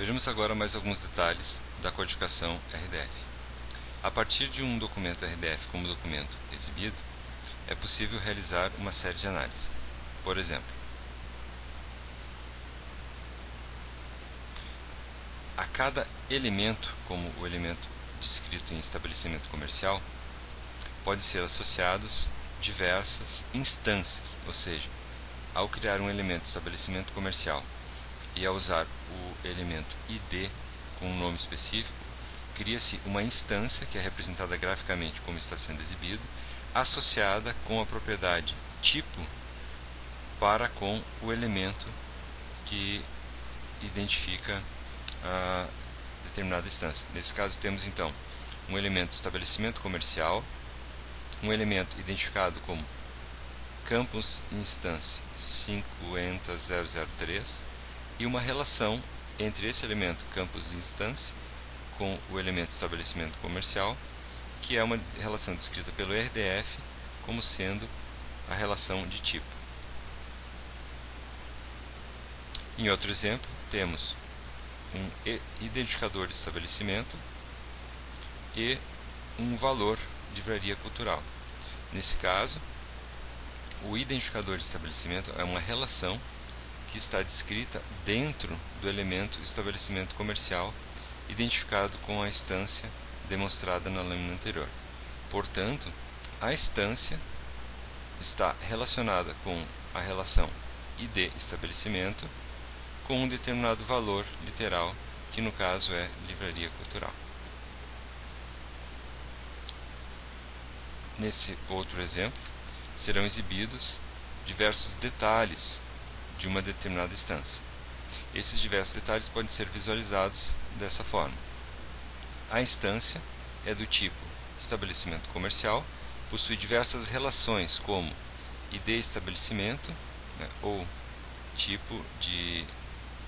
Vejamos agora mais alguns detalhes da codificação RDF. A partir de um documento RDF como documento exibido, é possível realizar uma série de análises. Por exemplo, a cada elemento, como o elemento descrito em estabelecimento comercial, pode ser associados diversas instâncias, ou seja, ao criar um elemento de estabelecimento comercial e ao usar o elemento ID com um nome específico, cria-se uma instância, que é representada graficamente como está sendo exibido, associada com a propriedade tipo para com o elemento que identifica a determinada instância. Nesse caso temos então um elemento de estabelecimento comercial, um elemento identificado como campus instância 50003 e uma relação entre esse elemento campus instância com o elemento estabelecimento comercial, que é uma relação descrita pelo RDF como sendo a relação de tipo. Em outro exemplo, temos um identificador de estabelecimento e um valor de livraria cultural. Nesse caso, o identificador de estabelecimento é uma relação que está descrita dentro do elemento estabelecimento comercial, identificado com a instância demonstrada na lâmina anterior. Portanto, a instância está relacionada com a relação ID estabelecimento com um determinado valor literal, que no caso é livraria cultural. Nesse outro exemplo, serão exibidos diversos detalhes de uma determinada instância. Esses diversos detalhes podem ser visualizados dessa forma. A instância é do tipo estabelecimento comercial, possui diversas relações como ID estabelecimento, ou tipo de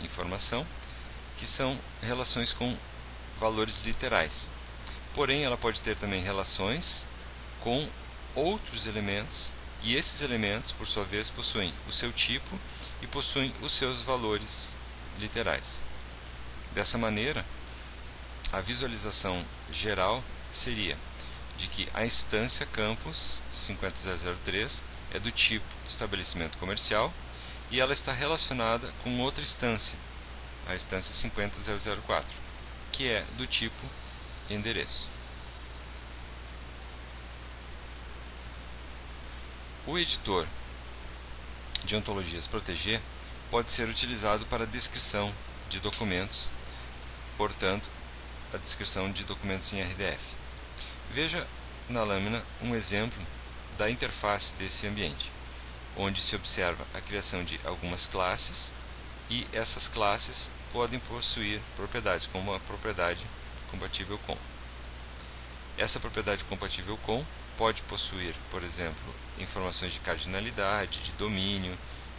informação, que são relações com valores literais. Porém, ela pode ter também relações com outros elementos, e esses elementos, por sua vez, possuem o seu tipo e possuem os seus valores literais. Dessa maneira, a visualização geral seria de que a instância campus 50003 é do tipo estabelecimento comercial e ela está relacionada com outra instância, a instância 50004, que é do tipo endereço. O editor de ontologias Protégé pode ser utilizado para a descrição de documentos, portanto, a descrição de documentos em RDF. Veja na lâmina um exemplo da interface desse ambiente, onde se observa a criação de algumas classes, e essas classes podem possuir propriedades, como a propriedade compatível com. Essa propriedade compatível com pode possuir, por exemplo, informações de cardinalidade, de domínio,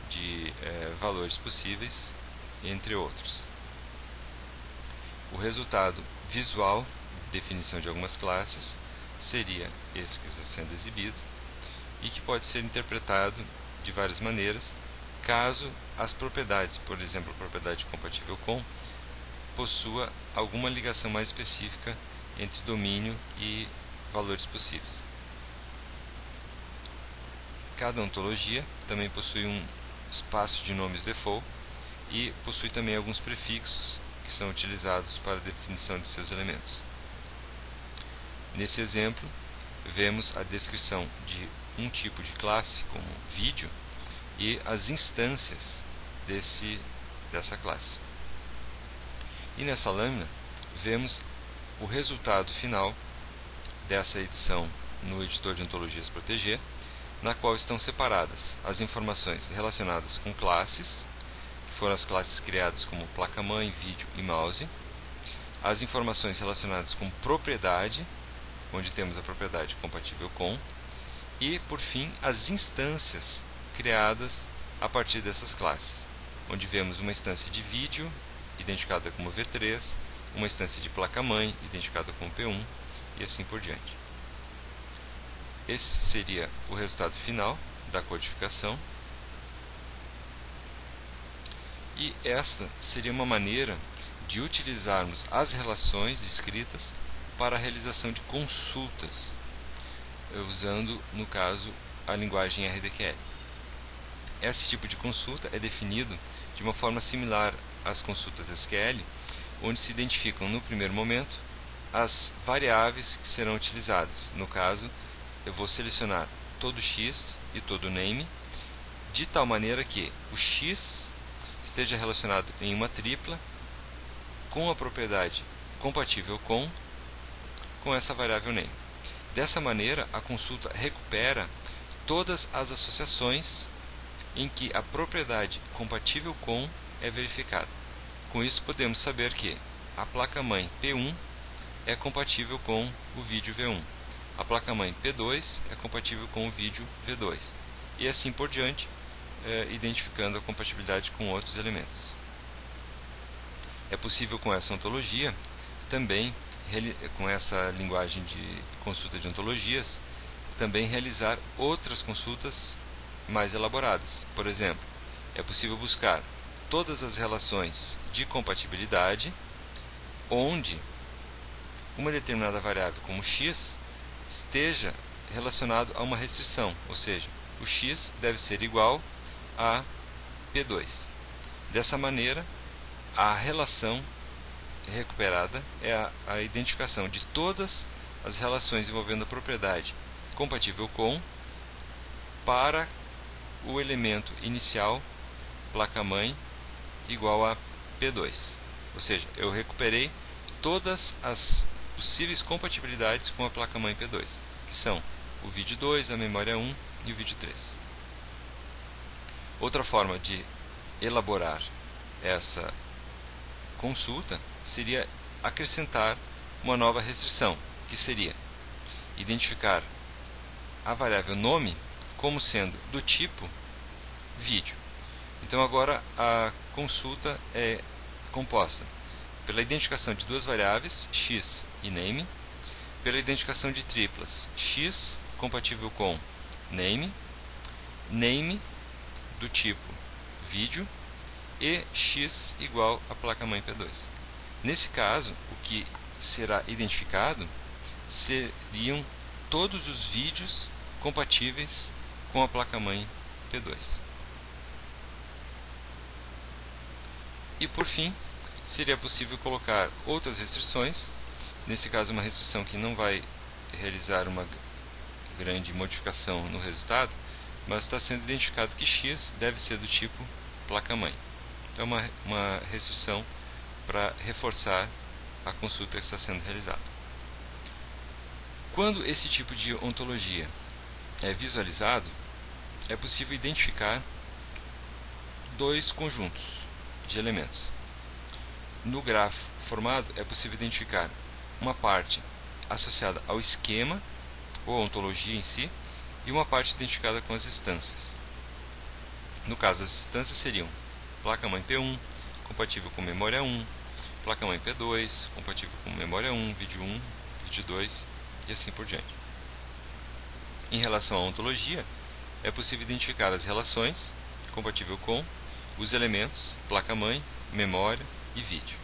de valores possíveis, entre outros. O resultado visual de definição de algumas classes seria esse que está sendo exibido, e que pode ser interpretado de várias maneiras, caso as propriedades, por exemplo, a propriedade compatível com, possua alguma ligação mais específica entre domínio e valores possíveis. Cada ontologia também possui um espaço de nomes default e possui também alguns prefixos que são utilizados para a definição de seus elementos. Nesse exemplo, vemos a descrição de um tipo de classe, como vídeo, e as instâncias dessa classe. E nessa lâmina, vemos o resultado final dessa edição no editor de ontologias Protégé, na qual estão separadas as informações relacionadas com classes, que foram as classes criadas como placa-mãe, vídeo e mouse, as informações relacionadas com propriedade, onde temos a propriedade compatível com, e, por fim, as instâncias criadas a partir dessas classes, onde vemos uma instância de vídeo, identificada como V3, uma instância de placa-mãe, identificada como P1, e assim por diante. Esse seria o resultado final da codificação, e esta seria uma maneira de utilizarmos as relações descritas para a realização de consultas, usando, no caso, a linguagem RDQL. Esse tipo de consulta é definido de uma forma similar às consultas SQL, onde se identificam no primeiro momento as variáveis que serão utilizadas. No caso, eu vou selecionar todo x e todo name, de tal maneira que o x esteja relacionado em uma tripla com a propriedade compatível com essa variável name. Dessa maneira, a consulta recupera todas as associações em que a propriedade compatível com é verificada. Com isso, podemos saber que a placa-mãe P1 é compatível com o vídeo V1, a placa-mãe P2 é compatível com o vídeo V2, e assim por diante, identificando a compatibilidade com outros elementos. É possível, com essa ontologia, também, com essa linguagem de consulta de ontologias, também realizar outras consultas mais elaboradas. Por exemplo, é possível buscar todas as relações de compatibilidade onde uma determinada variável, como x, esteja relacionado a uma restrição, ou seja, o x deve ser igual a P2. Dessa maneira, a relação recuperada é a identificação de todas as relações envolvendo a propriedade compatível com para o elemento inicial placa-mãe igual a P2. Ou seja, eu recuperei todas as possíveis compatibilidades com a placa-mãe P2, que são o vídeo 2, a memória 1 e o vídeo 3. Outra forma de elaborar essa consulta seria acrescentar uma nova restrição, que seria identificar a variável nome como sendo do tipo vídeo. Então agora a consulta é composta pela identificação de duas variáveis, x e name, pela identificação de triplas, x compatível com name, name do tipo vídeo e x igual à placa-mãe P2. Nesse caso, o que será identificado seriam todos os vídeos compatíveis com a placa-mãe P2. E por fim, seria possível colocar outras restrições, nesse caso uma restrição que não vai realizar uma grande modificação no resultado, mas está sendo identificado que x deve ser do tipo placa-mãe. Então é uma restrição para reforçar a consulta que está sendo realizada. Quando esse tipo de ontologia é visualizado, é possível identificar dois conjuntos de elementos. No grafo formado, é possível identificar uma parte associada ao esquema, ou à ontologia em si, e uma parte identificada com as instâncias. No caso, as instâncias seriam placa-mãe P1, compatível com memória 1, placa-mãe P2, compatível com memória 1, vídeo 1, vídeo 2, e assim por diante. Em relação à ontologia, é possível identificar as relações compatível com os elementos placa-mãe, memória e vídeo.